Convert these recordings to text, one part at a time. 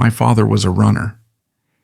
My father was a runner.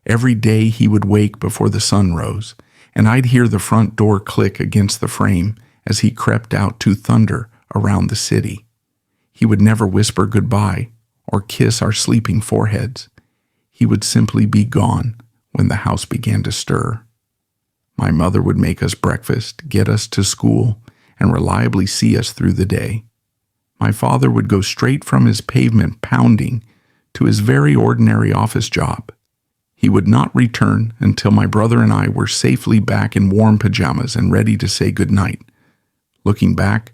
Every day he would wake before the sun rose, and I'd hear the front door click against the frame as he crept out to thunder around the city. He would never whisper goodbye or kiss our sleeping foreheads. He would simply be gone when the house began to stir. My mother would make us breakfast, get us to school, and reliably see us through the day. My father would go straight from his pavement pounding to his very ordinary office job. He would not return until my brother and I were safely back in warm pajamas and ready to say goodnight. Looking back,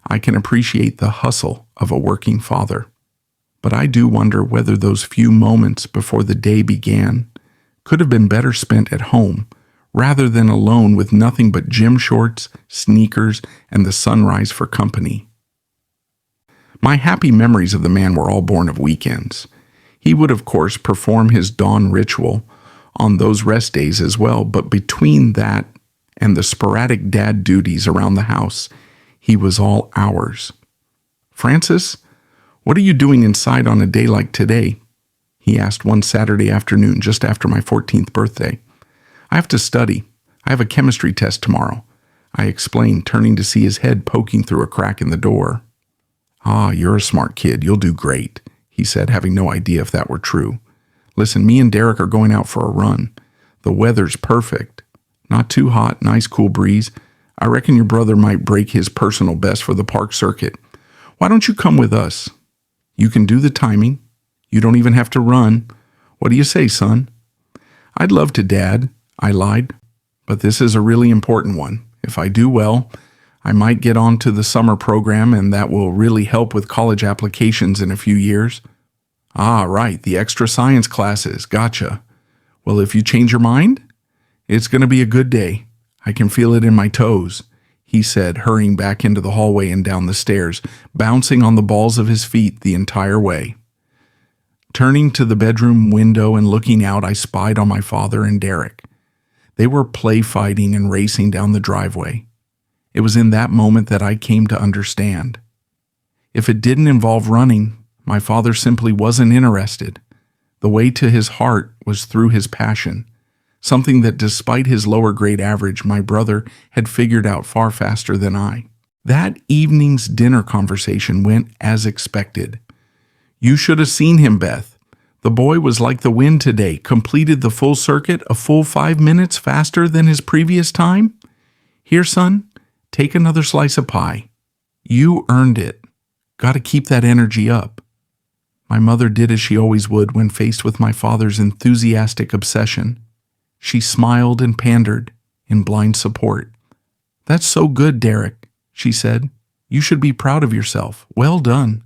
I can appreciate the hustle of a working father. But I do wonder whether those few moments before the day began could have been better spent at home rather than alone with nothing but gym shorts, sneakers, and the sunrise for company. My happy memories of the man were all born of weekends. He would, of course, perform his dawn ritual on those rest days as well, but between that and the sporadic dad duties around the house, he was all ours. "Francis, what are you doing inside on a day like today?" he asked one Saturday afternoon just after my 14th birthday. "I have to study. I have a chemistry test tomorrow," I explained, turning to see his head poking through a crack in the door. "Ah, you're a smart kid. You'll do great," he said, having no idea if that were true. "Listen, me and Derek are going out for a run. The weather's perfect. Not too hot, nice cool breeze. I reckon your brother might break his personal best for the park circuit. Why don't you come with us? You can do the timing. You don't even have to run. What do you say, son?" "I'd love to, Dad," I lied. "But this is a really important one. If I do well, I might get on to the summer program, and that will really help with college applications in a few years." "Ah, right, the extra science classes. Gotcha. Well, if you change your mind, it's going to be a good day. I can feel it in my toes," he said, hurrying back into the hallway and down the stairs, bouncing on the balls of his feet the entire way. Turning to the bedroom window and looking out, I spied on my father and Derek. They were play fighting and racing down the driveway. It was in that moment that I came to understand. If it didn't involve running, my father simply wasn't interested. The way to his heart was through his passion, something that despite his lower grade average, my brother had figured out far faster than I. That evening's dinner conversation went as expected. "You should have seen him, Beth. The boy was like the wind today, completed the full circuit a full 5 minutes faster than his previous time. Here, son, take another slice of pie. You earned it. Got to keep that energy up." My mother did as she always would when faced with my father's enthusiastic obsession. She smiled and pandered in blind support. "That's so good, Derek," she said. "You should be proud of yourself. Well done."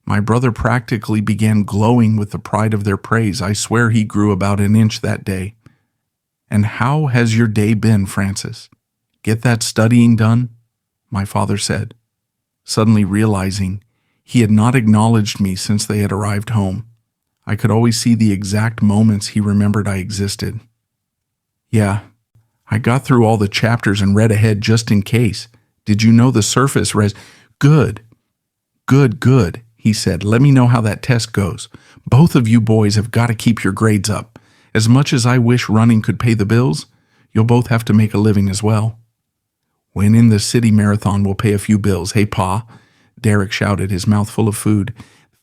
My brother practically began glowing with the pride of their praise. I swear he grew about an inch that day. "And how has your day been, Francis? Get that studying done?" my father said, suddenly realizing he had not acknowledged me since they had arrived home. I could always see the exact moments he remembered I existed. "Yeah, I got through all the chapters and read ahead just in case. Did you know the surface Good, good, he said. "Let me know how that test goes. Both of you boys have got to keep your grades up. As much as I wish running could pay the bills, you'll both have to make a living as well." "Winning the city marathon will pay a few bills, hey, Pa?" Derek shouted, his mouth full of food.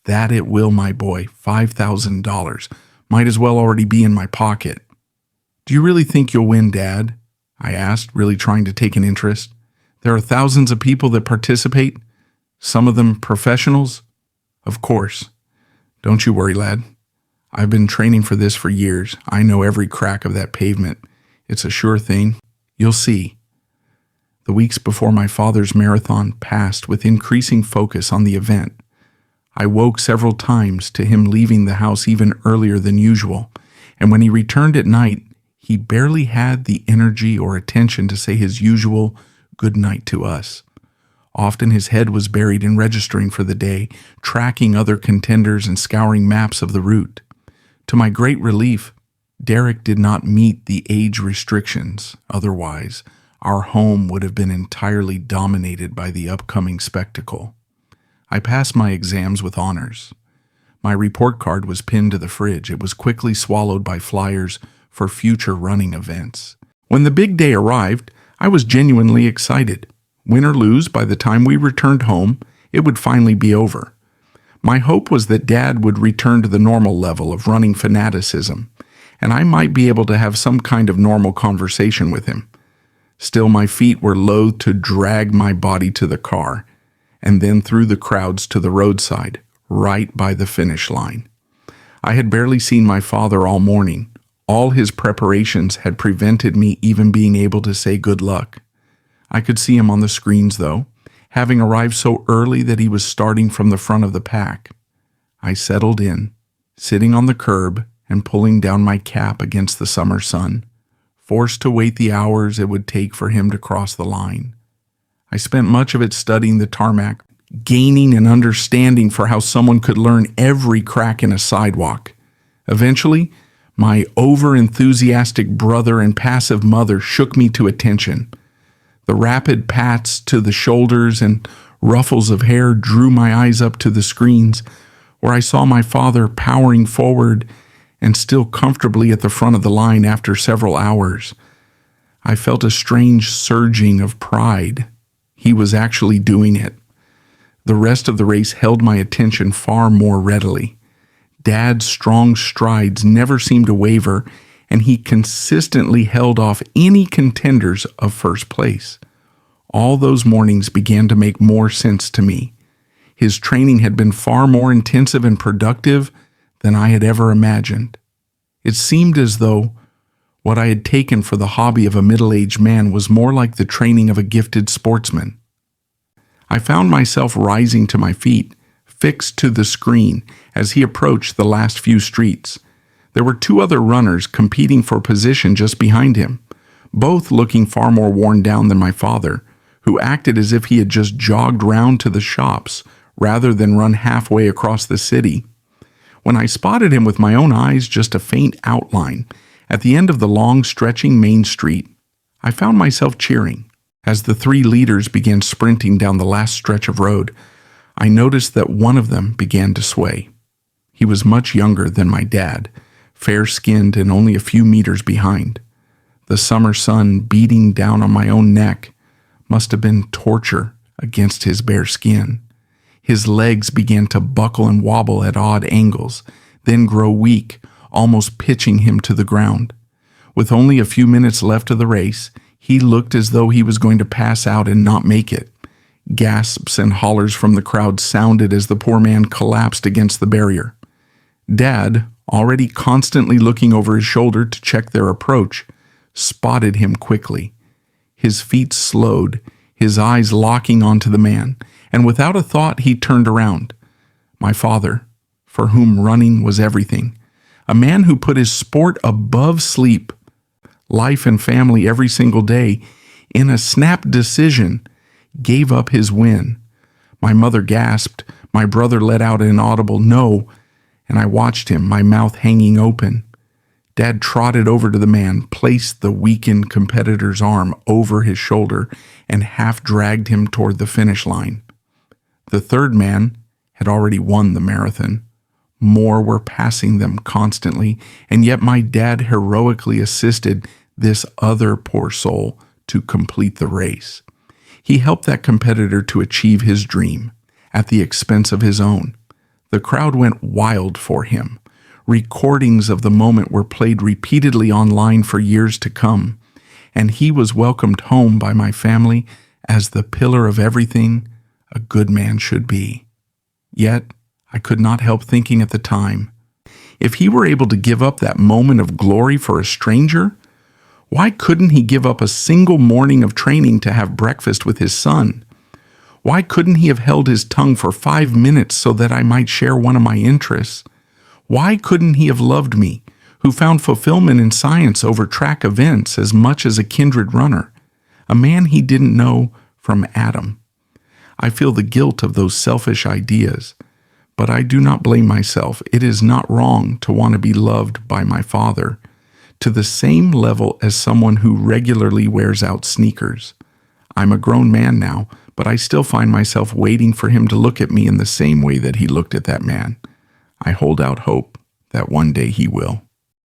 "That it will, my boy. $5,000. Might as well already be in my pocket." "Do you really think you'll win, Dad?" I asked, really trying to take an interest. "There are thousands of people that participate, some of them professionals." "Of course. Don't you worry, lad. I've been training for this for years. I know every crack of that pavement. It's a sure thing. You'll see." The weeks before my father's marathon passed with increasing focus on the event. I woke several times to him leaving the house even earlier than usual, and when he returned at night, he barely had the energy or attention to say his usual good night to us. Often his head was buried in registering for the day, tracking other contenders and scouring maps of the route. To my great relief, Derek did not meet the age restrictions. Otherwise, our home would have been entirely dominated by the upcoming spectacle. I passed my exams with honors. My report card was pinned to the fridge. It was quickly swallowed by flyers for future running events. When the big day arrived, I was genuinely excited. Win or lose, by the time we returned home, it would finally be over. My hope was that Dad would return to the normal level of running fanaticism, and I might be able to have some kind of normal conversation with him. Still, my feet were loath to drag my body to the car, and then through the crowds to the roadside, right by the finish line. I had barely seen my father all morning. All his preparations had prevented me even being able to say good luck. I could see him on the screens, though, having arrived so early that he was starting from the front of the pack. I settled in, sitting on the curb and pulling down my cap against the summer sun, forced to wait the hours it would take for him to cross the line. I spent much of it studying the tarmac, gaining an understanding for how someone could learn every crack in a sidewalk. Eventually, my over-enthusiastic brother and passive mother shook me to attention. The rapid pats to the shoulders and ruffles of hair drew my eyes up to the screens, where I saw my father powering forward and still comfortably at the front of the line after several hours. I felt a strange surging of pride. He was actually doing it. The rest of the race held my attention far more readily. Dad's strong strides never seemed to waver, and he consistently held off any contenders of first place. All those mornings began to make more sense to me. His training had been far more intensive and productive than I had ever imagined. It seemed as though what I had taken for the hobby of a middle-aged man was more like the training of a gifted sportsman. I found myself rising to my feet, fixed to the screen as he approached the last few streets. There were two other runners competing for position just behind him, both looking far more worn down than my father, who acted as if he had just jogged round to the shops rather than run halfway across the city. When I spotted him with my own eyes, just a faint outline, at the end of the long stretching main street, I found myself cheering. As the three leaders began sprinting down the last stretch of road, I noticed that one of them began to sway. He was much younger than my dad, fair-skinned and only a few meters behind. The summer sun beating down on my own neck must have been torture against his bare skin. His legs began to buckle and wobble at odd angles, then grow weak, almost pitching him to the ground. With only a few minutes left of the race, he looked as though he was going to pass out and not make it. Gasps and hollers from the crowd sounded as the poor man collapsed against the barrier. Dad, already constantly looking over his shoulder to check their approach, spotted him quickly. His feet slowed, his eyes locking onto the man, and without a thought he turned around. My father, for whom running was everything, a man who put his sport above sleep, life and family every single day, in a snap decision, gave up his win. My mother gasped, my brother let out an audible no, and I watched him, my mouth hanging open. Dad trotted over to the man, placed the weakened competitor's arm over his shoulder, and half dragged him toward the finish line. The third man had already won the marathon. More were passing them constantly, and yet my dad heroically assisted this other poor soul to complete the race. He helped that competitor to achieve his dream at the expense of his own. The crowd went wild for him. Recordings of the moment were played repeatedly online for years to come, and he was welcomed home by my family as the pillar of everything a good man should be. Yet, I could not help thinking at the time, if he were able to give up that moment of glory for a stranger, why couldn't he give up a single morning of training to have breakfast with his son? Why couldn't he have held his tongue for 5 minutes so that I might share one of my interests? Why couldn't he have loved me, who found fulfillment in science over track events as much as a kindred runner, a man he didn't know from Adam? I feel the guilt of those selfish ideas, but I do not blame myself. It is not wrong to want to be loved by my father, to the same level as someone who regularly wears out sneakers. I'm a grown man now, but I still find myself waiting for him to look at me in the same way that he looked at that man. I hold out hope that one day he will.